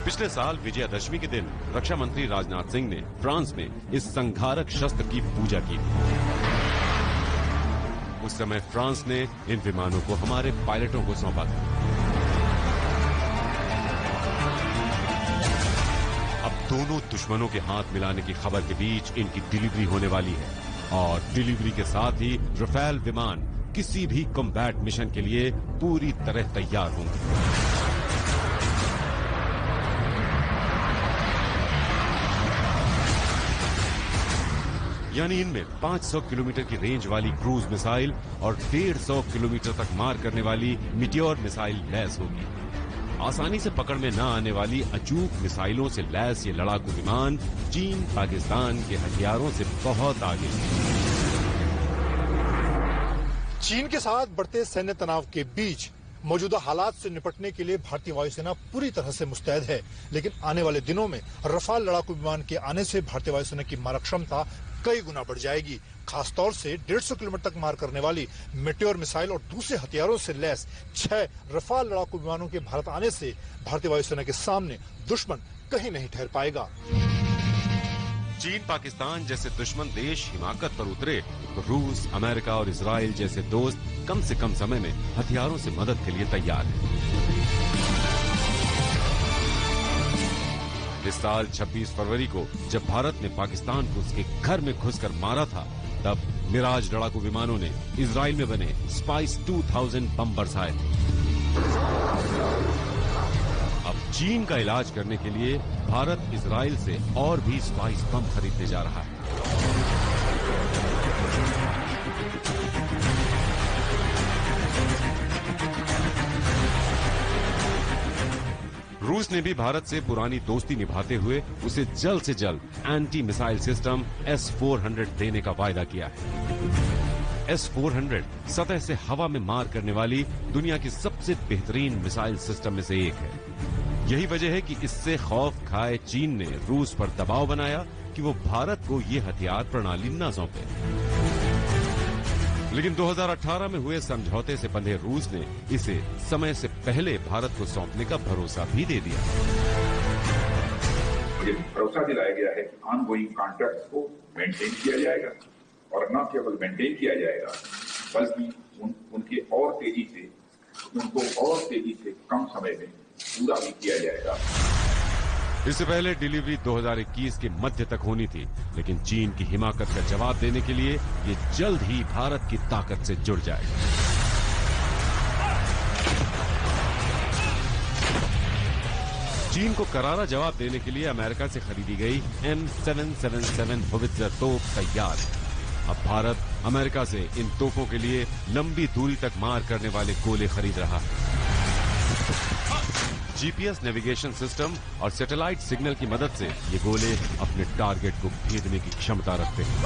पिछले साल विजयादशमी के दिन रक्षा मंत्री राजनाथ सिंह ने फ्रांस में इस संघारक शस्त्र की पूजा की थी। उस समय फ्रांस ने इन विमानों को हमारे पायलटों को सौंपा था। अब दोनों दुश्मनों के हाथ मिलाने की खबर के बीच इनकी डिलीवरी होने वाली है और डिलीवरी के साथ ही राफेल विमान किसी भी कॉम्बैट मिशन के लिए पूरी तरह तैयार होंगे। यानी इनमें 500 किलोमीटर की रेंज वाली क्रूज मिसाइल और 150 किलोमीटर तक मार करने वाली मीटियोर मिसाइल लैस होगी। आसानी से पकड़ में न आने वाली अचूक मिसाइलों से लैस ये लड़ाकू विमान चीन पाकिस्तान के हथियारों से बहुत आगे है। चीन के साथ बढ़ते सैन्य तनाव के बीच मौजूदा हालात से निपटने के लिए भारतीय वायुसेना पूरी तरह से मुस्तैद है, लेकिन आने वाले दिनों में राफेल लड़ाकू विमान के आने से भारतीय वायुसेना की मारक क्षमता कई गुना बढ़ जाएगी। खासतौर से 150 किलोमीटर तक मार करने वाली मीटियोर मिसाइल और दूसरे हथियारों से लैस 6 राफेल लड़ाकू विमानों के भारत आने से भारतीय वायुसेना के सामने दुश्मन कहीं नहीं ठहर पाएगा। चीन पाकिस्तान जैसे दुश्मन देश हिमाकत पर उतरे तो रूस, अमेरिका और इजराइल जैसे दोस्त कम से कम समय में हथियारों से मदद के लिए तैयार हैं। इस साल 26 फरवरी को जब भारत ने पाकिस्तान को उसके घर में घुसकर मारा था, तब मिराज लड़ाकू विमानों ने इजराइल में बने स्पाइस 2000 बम बरसाए थे। अब चीन का इलाज करने के लिए भारत इजराइल से और भी स्पाइस बम खरीदने जा रहा है। रूस ने भी भारत से पुरानी दोस्ती निभाते हुए उसे जल्द से जल्द एंटी मिसाइल सिस्टम S-400 देने का वायदा किया है। S-400 सतह से हवा में मार करने वाली दुनिया की सबसे बेहतरीन मिसाइल सिस्टम में से एक है। यही वजह है कि इससे खौफ खाए चीन ने रूस पर दबाव बनाया कि वो भारत को ये हथियार प्रणाली न सौंपे। लेकिन 2018 में हुए समझौते से बंधे रूस ने इसे समय से पहले भारत को सौंपने का भरोसा भी दे दिया। मुझे भरोसा दिलाया गया है कि ऑनगोइंग कॉन्ट्रैक्ट्स को मेंटेन किया जाएगा और न केवल मेंटेन किया जाएगा बल्कि उनको और तेजी से कम समय में पूरा भी किया जाएगा। इससे पहले डिलीवरी 2021 के मध्य तक होनी थी, लेकिन चीन की हिमाकत का जवाब देने के लिए ये जल्द ही भारत की ताकत से जुड़ जाएगा। चीन को करारा जवाब देने के लिए अमेरिका से खरीदी गई M777 होवित्जर तोप तैयार है। अब भारत अमेरिका से इन तोपों के लिए लंबी दूरी तक मार करने वाले गोले खरीद रहा है। जीपीएस नेविगेशन सिस्टम और सैटेलाइट सिग्नल की मदद से ये गोले अपने टारगेट को भेदने की क्षमता रखते हैं।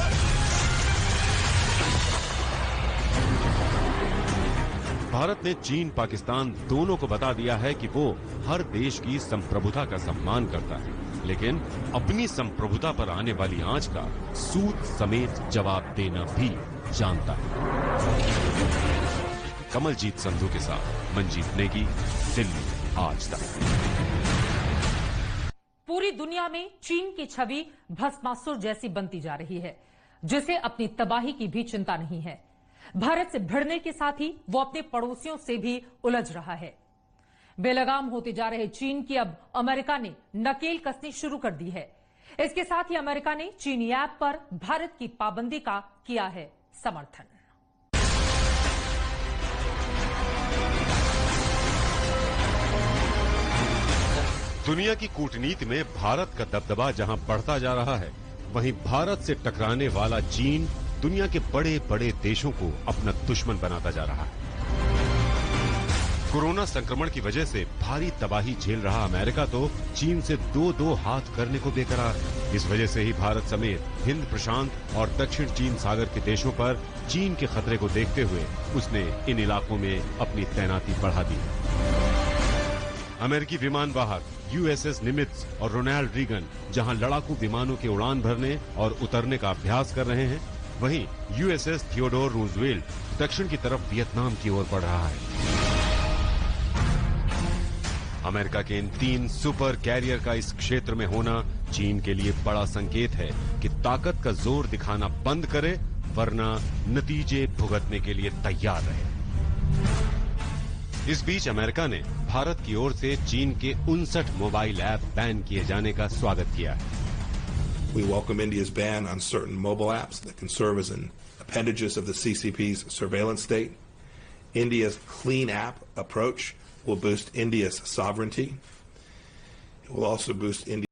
भारत ने चीन पाकिस्तान दोनों को बता दिया है कि वो हर देश की संप्रभुता का सम्मान करता है, लेकिन अपनी संप्रभुता पर आने वाली आंच का सूद समेत जवाब देना भी जानता है। कमलजीत संधू के साथ मंजीत नेगी, दिल्ली आज तक। पूरी दुनिया में चीन की छवि भस्मासुर जैसी बनती जा रही है, जिसे अपनी तबाही की भी चिंता नहीं है। भारत से भिड़ने के साथ ही वो अपने पड़ोसियों से भी उलझ रहा है। बेलगाम होते जा रहे चीन की अब अमेरिका ने नकेल कसनी शुरू कर दी है। इसके साथ ही अमेरिका ने चीनी ऐप पर भारत की पाबंदी का किया है समर्थन। दुनिया की कूटनीति में भारत का दबदबा जहां बढ़ता जा रहा है, वहीं भारत से टकराने वाला चीन दुनिया के बड़े बड़े देशों को अपना दुश्मन बनाता जा रहा है। कोरोना संक्रमण की वजह से भारी तबाही झेल रहा अमेरिका तो चीन से दो हाथ करने को बेकरार है। इस वजह से ही भारत समेत हिंद प्रशांत और दक्षिण चीन सागर के देशों पर चीन के खतरे को देखते हुए उसने इन इलाकों में अपनी तैनाती बढ़ा दी है। अमेरिकी विमान वाहक USS निमित्ज और रोनाल्ड रीगन जहां लड़ाकू विमानों के उड़ान भरने और उतरने का अभ्यास कर रहे हैं, वहीं USS थियोडोर रूजवेल्ट दक्षिण की तरफ वियतनाम की ओर बढ़ रहा है। अमेरिका के इन 3 सुपर कैरियर का इस क्षेत्र में होना चीन के लिए बड़ा संकेत है कि ताकत का जोर दिखाना बंद करे, वरना नतीजे भुगतने के लिए तैयार रहे। इस बीच अमेरिका ने भारत की ओर से चीन के 59 मोबाइल ऐप बैन किए जाने का स्वागत किया है। We welcome India's ban on certain mobile apps that can serve as an appendages of the CCP's surveillance state. India's clean app approach will boost India's sovereignty. It will also boost India's